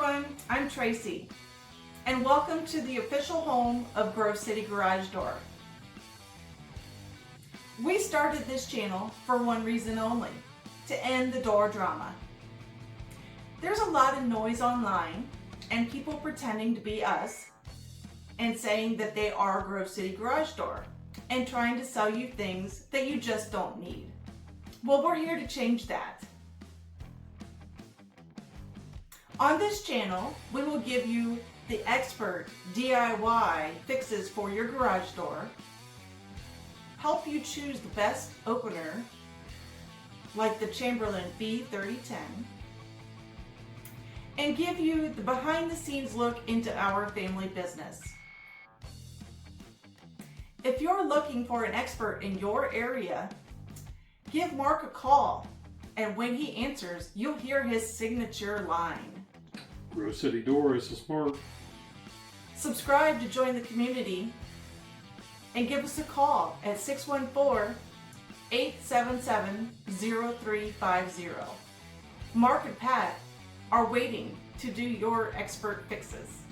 everyone, I'm Tracy, and welcome to the official home of Grove City Garage Door. We started this channel for one reason only, to end the door drama. There's a lot of noise online and people pretending to be us and saying that they are Grove City Garage Door and trying to sell you things that you just don't need. Well, we're here to change that. On this channel, we will give you the expert DIY fixes for your garage door, help you choose the best opener, like the Chamberlain B3010, and give you the behind-the-scenes look into our family business. If you're looking for an expert in your area, give Mark a call, and when he answers, you'll hear his signature line. Grove City Door is smart. Subscribe to join the community and give us a call at 614-877-0350. Mark and Pat are waiting to do your expert fixes.